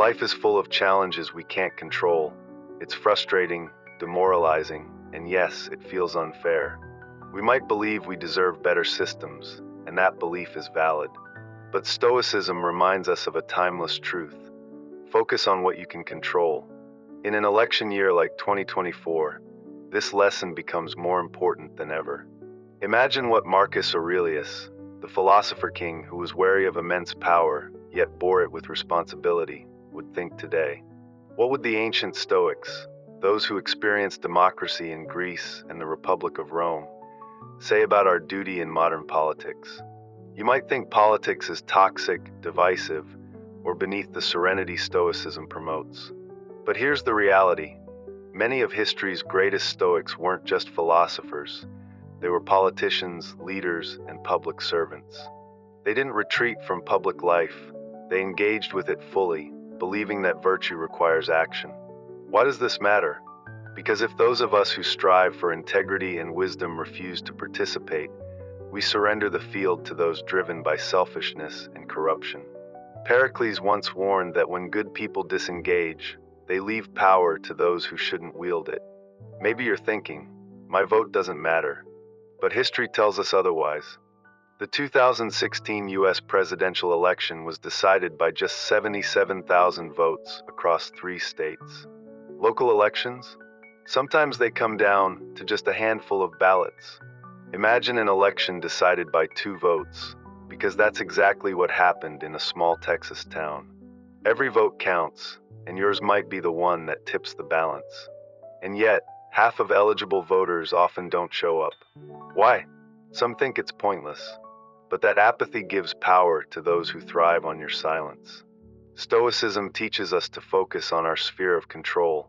Life is full of challenges we can't control. It's frustrating, demoralizing, and yes, it feels unfair. We might believe we deserve better systems, and that belief is valid. But Stoicism reminds us of a timeless truth. Focus on what you can control. In an election year like 2024, this lesson becomes more important than ever. Imagine what Marcus Aurelius, the philosopher king who was wary of immense power, yet bore it with responsibility, would think today. What would the ancient Stoics, those who experienced democracy in Greece and the Republic of Rome, say about our duty in modern politics? You might think politics is toxic, divisive, or beneath the serenity Stoicism promotes. But here's the reality. Many of history's greatest Stoics weren't just philosophers. They were politicians, leaders, and public servants. They didn't retreat from public life. They engaged with it fully, believing that virtue requires action. Why does this matter? Because if those of us who strive for integrity and wisdom refuse to participate, we surrender the field to those driven by selfishness and corruption. Pericles once warned that when good people disengage, they leave power to those who shouldn't wield it. Maybe you're thinking, my vote doesn't matter. But history tells us otherwise. The 2016 US presidential election was decided by just 77,000 votes across 3 states. Local elections? Sometimes they come down to just a handful of ballots. Imagine an election decided by 2 votes, because that's exactly what happened in a small Texas town. Every vote counts, and yours might be the one that tips the balance. And yet, half of eligible voters often don't show up. Why? Some think it's pointless. But that apathy gives power to those who thrive on your silence. Stoicism teaches us to focus on our sphere of control,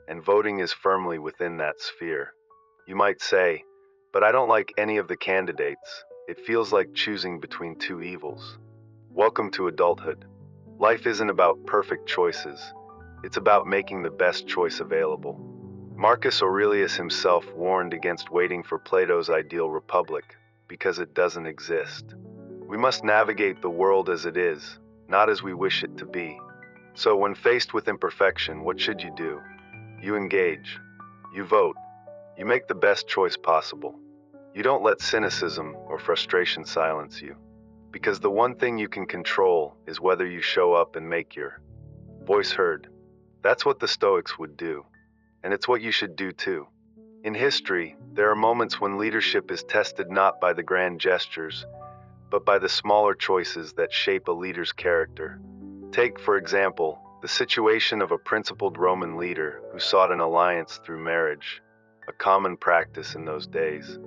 and voting is firmly within that sphere. You might say, but I don't like any of the candidates. It feels like choosing between 2 evils. Welcome to adulthood. Life isn't about perfect choices. It's about making the best choice available. Marcus Aurelius himself warned against waiting for Plato's ideal republic, because it doesn't exist. We must navigate the world as it is, not as we wish it to be. So when faced with imperfection, what should you do? You engage. You vote. You make the best choice possible. You don't let cynicism or frustration silence you. Because the one thing you can control is whether you show up and make your voice heard. That's what the Stoics would do. And it's what you should do too. In history, there are moments when leadership is tested not by the grand gestures, but by the smaller choices that shape a leader's character. Take, for example, the situation of a principled Roman leader who sought an alliance through marriage, a common practice in those days.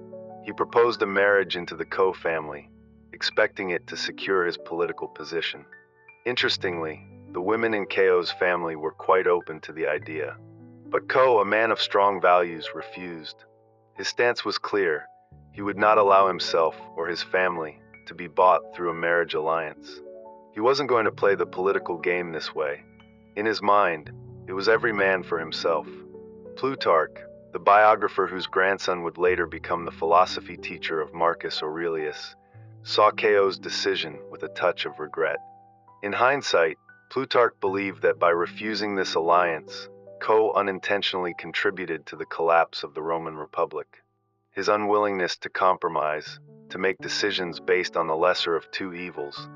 He proposed a marriage into the Co family, expecting it to secure his political position. Interestingly, the women in Co's family were quite open to the idea. But Co, a man of strong values, refused. His stance was clear. He would not allow himself or his family to be bought through a marriage alliance. He wasn't going to play the political game this way. In his mind, it was every man for himself. Plutarch, the biographer whose grandson would later become the philosophy teacher of Marcus Aurelius, saw Co's decision with a touch of regret. In hindsight, Plutarch believed that by refusing this alliance, Co unintentionally contributed to the collapse of the Roman Republic. His unwillingness to compromise, to make decisions based on the lesser of 2 evils,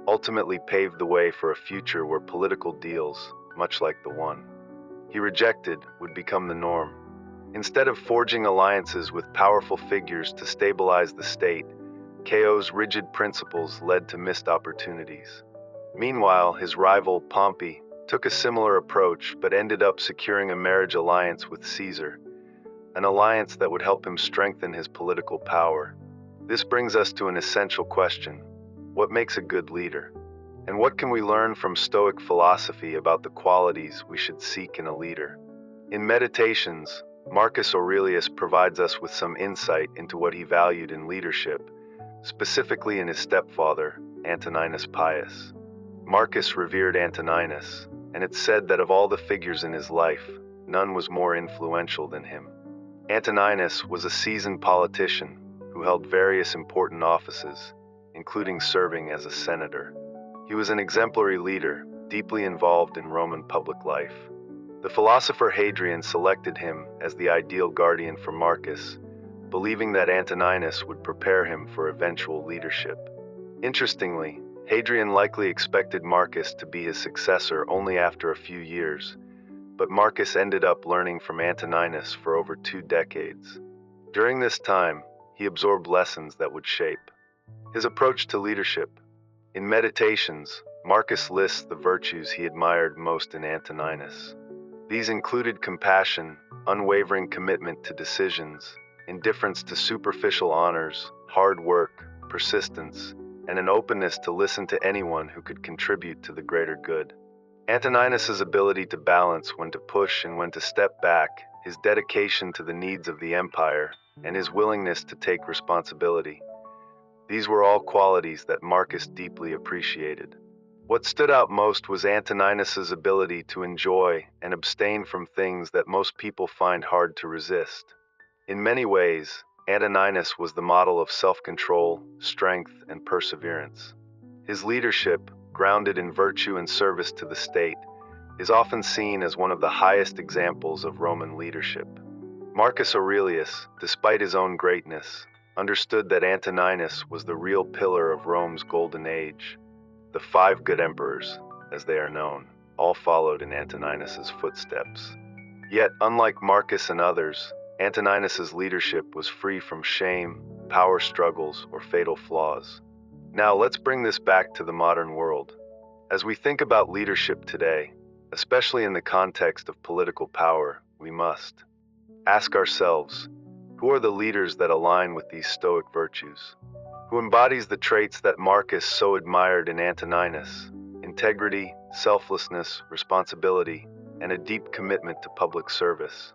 ultimately paved the way for a future where political deals, much like the one he rejected, would become the norm. Instead of forging alliances with powerful figures to stabilize the state, Co's rigid principles led to missed opportunities. Meanwhile, his rival, Pompey, took a similar approach but ended up securing a marriage alliance with Caesar, an alliance that would help him strengthen his political power. This brings us to an essential question. What makes a good leader? And what can we learn from Stoic philosophy about the qualities we should seek in a leader? In Meditations, Marcus Aurelius provides us with some insight into what he valued in leadership, specifically in his stepfather, Antoninus Pius. Marcus revered Antoninus, and it's said that of all the figures in his life, none was more influential than him. Antoninus was a seasoned politician who held various important offices, including serving as a senator. He was an exemplary leader, deeply involved in Roman public life. The philosopher Hadrian selected him as the ideal guardian for Marcus, believing that Antoninus would prepare him for eventual leadership. Interestingly, Hadrian likely expected Marcus to be his successor only after a few years, but Marcus ended up learning from Antoninus for over 2 decades. During this time, he absorbed lessons that would shape his approach to leadership. In Meditations, Marcus lists the virtues he admired most in Antoninus. These included compassion, unwavering commitment to decisions, indifference to superficial honors, hard work, persistence, and an openness to listen to anyone who could contribute to the greater good. Antoninus's ability to balance when to push and when to step back, his dedication to the needs of the empire, and his willingness to take responsibility. These were all qualities that Marcus deeply appreciated. What stood out most was Antoninus's ability to enjoy and abstain from things that most people find hard to resist. In many ways, Antoninus was the model of self-control, strength, and perseverance. His leadership, grounded in virtue and service to the state, is often seen as one of the highest examples of Roman leadership. Marcus Aurelius, despite his own greatness, understood that Antoninus was the real pillar of Rome's golden age. The 5 good emperors, as they are known, all followed in Antoninus's footsteps. Yet, unlike Marcus and others, Antoninus's leadership was free from shame, power struggles, or fatal flaws. Now let's bring this back to the modern world. As we think about leadership today, especially in the context of political power, we must ask ourselves, who are the leaders that align with these Stoic virtues? Who embodies the traits that Marcus so admired in Antoninus: integrity, selflessness, responsibility, and a deep commitment to public service?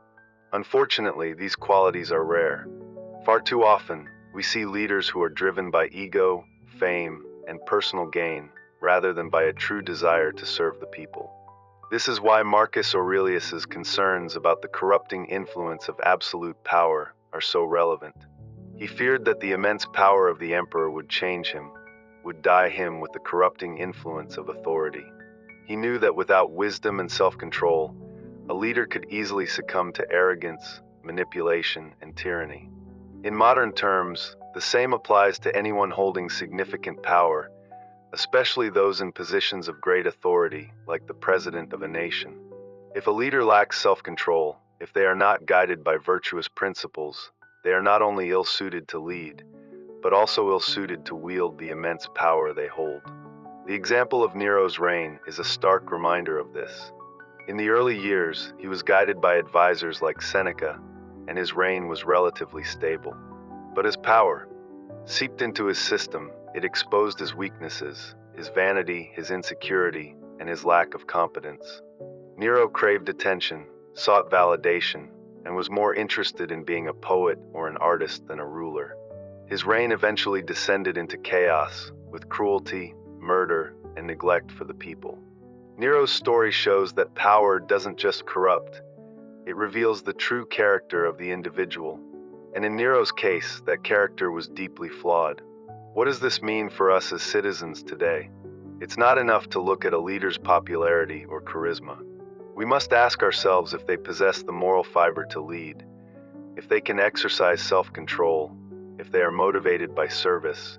Unfortunately, these qualities are rare. Far too often, we see leaders who are driven by ego, fame, and personal gain, rather than by a true desire to serve the people. This is why Marcus Aurelius's concerns about the corrupting influence of absolute power are so relevant. He feared that the immense power of the emperor would change him, would dye him with the corrupting influence of authority. He knew that without wisdom and self-control, a leader could easily succumb to arrogance, manipulation, and tyranny. In modern terms, the same applies to anyone holding significant power, especially those in positions of great authority, like the president of a nation. If a leader lacks self-control, if they are not guided by virtuous principles, they are not only ill-suited to lead, but also ill-suited to wield the immense power they hold. The example of Nero's reign is a stark reminder of this. In the early years, he was guided by advisors like Seneca, and his reign was relatively stable. But his power seeped into his system. It exposed his weaknesses, his vanity, his insecurity, and his lack of competence. Nero craved attention, sought validation, and was more interested in being a poet or an artist than a ruler. His reign eventually descended into chaos, with cruelty, murder, and neglect for the people. Nero's story shows that power doesn't just corrupt, it reveals the true character of the individual. And in Nero's case, that character was deeply flawed. What does this mean for us as citizens today? It's not enough to look at a leader's popularity or charisma. We must ask ourselves if they possess the moral fiber to lead, if they can exercise self-control, if they are motivated by service,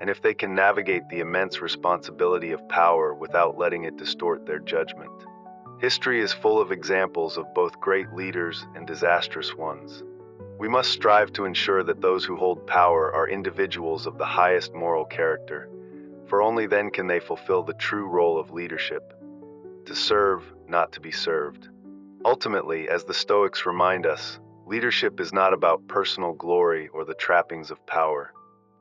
and if they can navigate the immense responsibility of power without letting it distort their judgment. History is full of examples of both great leaders and disastrous ones. We must strive to ensure that those who hold power are individuals of the highest moral character, for only then can they fulfill the true role of leadership: to serve, not to be served. Ultimately, as the Stoics remind us, leadership is not about personal glory or the trappings of power.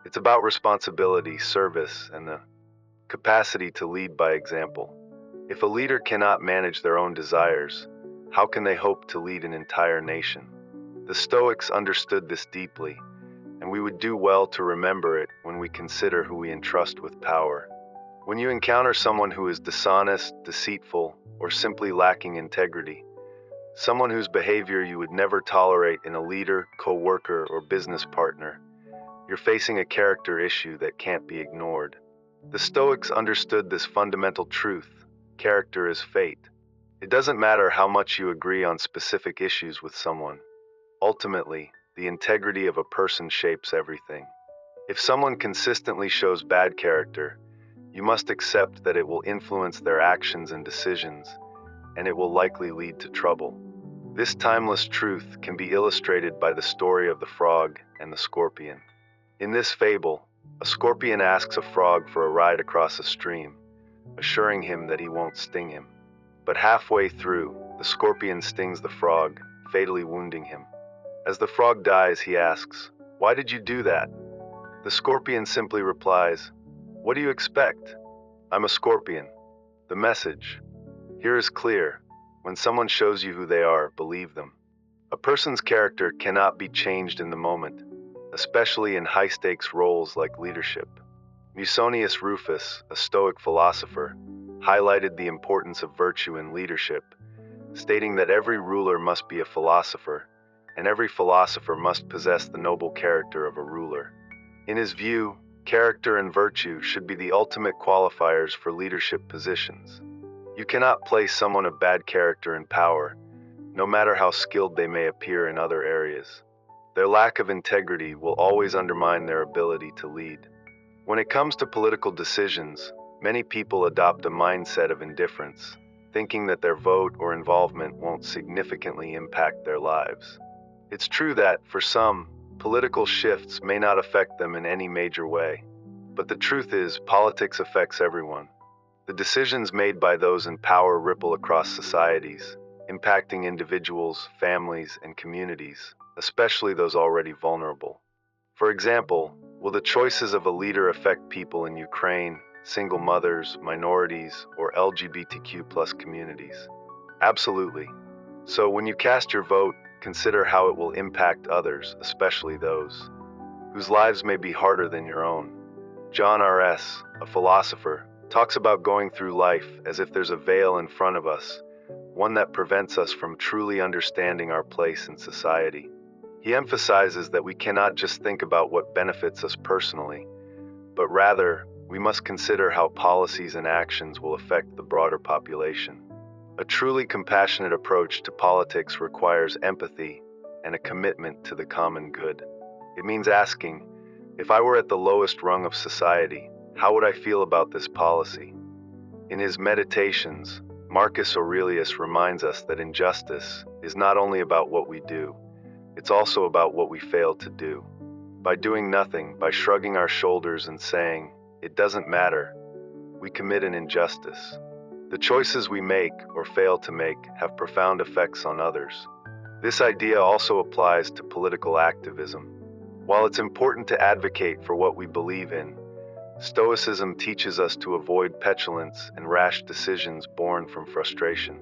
It's about responsibility, service, and the capacity to lead by example. If a leader cannot manage their own desires, how can they hope to lead an entire nation? The Stoics understood this deeply, and we would do well to remember it when we consider who we entrust with power. When you encounter someone who is dishonest, deceitful, or simply lacking integrity, someone whose behavior you would never tolerate in a leader, co-worker, or business partner, you're facing a character issue that can't be ignored. The Stoics understood this fundamental truth: character is fate. It doesn't matter how much you agree on specific issues with someone. Ultimately, the integrity of a person shapes everything. If someone consistently shows bad character, you must accept that it will influence their actions and decisions, and it will likely lead to trouble. This timeless truth can be illustrated by the story of the frog and the scorpion. In this fable, a scorpion asks a frog for a ride across a stream, assuring him that he won't sting him. But halfway through, the scorpion stings the frog, fatally wounding him. As the frog dies, he asks, "Why did you do that?" The scorpion simply replies, "What do you expect? I'm a scorpion." The message here is clear. When someone shows you who they are, believe them. A person's character cannot be changed in the moment, especially in high-stakes roles like leadership. Musonius Rufus, a Stoic philosopher, highlighted the importance of virtue in leadership, stating that every ruler must be a philosopher, and every philosopher must possess the noble character of a ruler. In his view, character and virtue should be the ultimate qualifiers for leadership positions. You cannot place someone of bad character in power, no matter how skilled they may appear in other areas. Their lack of integrity will always undermine their ability to lead. When it comes to political decisions, many people adopt a mindset of indifference, thinking that their vote or involvement won't significantly impact their lives. It's true that, for some, political shifts may not affect them in any major way. But the truth is, politics affects everyone. The decisions made by those in power ripple across societies, impacting individuals, families, and communities, especially those already vulnerable. For example, will the choices of a leader affect people in Ukraine, single mothers, minorities, or LGBTQ+ communities? Absolutely. So when you cast your vote, consider how it will impact others, especially those whose lives may be harder than your own. John R.S., a philosopher, talks about going through life as if there's a veil in front of us, one that prevents us from truly understanding our place in society. He emphasizes that we cannot just think about what benefits us personally, but rather, we must consider how policies and actions will affect the broader population. A truly compassionate approach to politics requires empathy and a commitment to the common good. It means asking, if I were at the lowest rung of society, how would I feel about this policy? In his Meditations, Marcus Aurelius reminds us that injustice is not only about what we do, it's also about what we fail to do. By doing nothing, by shrugging our shoulders and saying, "It doesn't matter," we commit an injustice. The choices we make or fail to make have profound effects on others. This idea also applies to political activism. While it's important to advocate for what we believe in, Stoicism teaches us to avoid petulance and rash decisions born from frustration.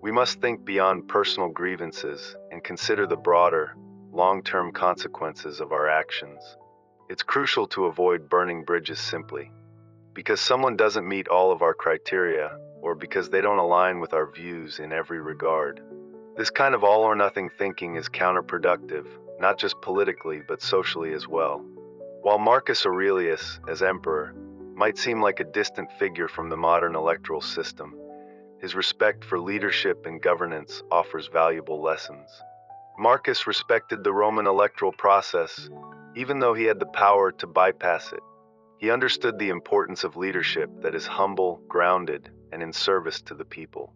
We must think beyond personal grievances and consider the broader, long-term consequences of our actions. It's crucial to avoid burning bridges simply because someone doesn't meet all of our criteria or because they don't align with our views in every regard. This kind of all-or-nothing thinking is counterproductive, not just politically but socially as well. While Marcus Aurelius, as emperor, might seem like a distant figure from the modern electoral system, his respect for leadership and governance offers valuable lessons. Marcus respected the Roman electoral process, even though he had the power to bypass it. He understood the importance of leadership that is humble, grounded, and in service to the people.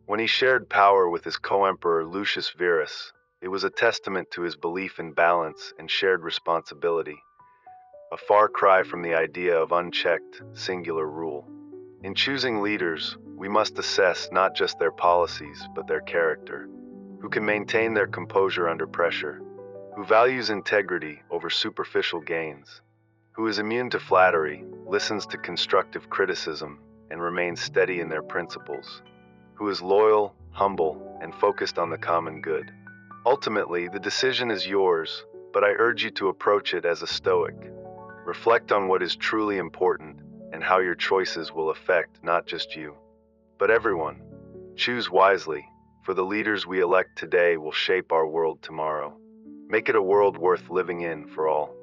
When he shared power with his co-emperor Lucius Verus, it was a testament to his belief in balance and shared responsibility, a far cry from the idea of unchecked, singular rule. In choosing leaders, we must assess not just their policies, but their character, who can maintain their composure under pressure, who values integrity over superficial gains, who is immune to flattery, listens to constructive criticism, and remains steady in their principles, who is loyal, humble, and focused on the common good. Ultimately, the decision is yours, but I urge you to approach it as a Stoic. Reflect on what is truly important and how your choices will affect not just you, but everyone. Choose wisely, for the leaders we elect today will shape our world tomorrow. Make it a world worth living in for all.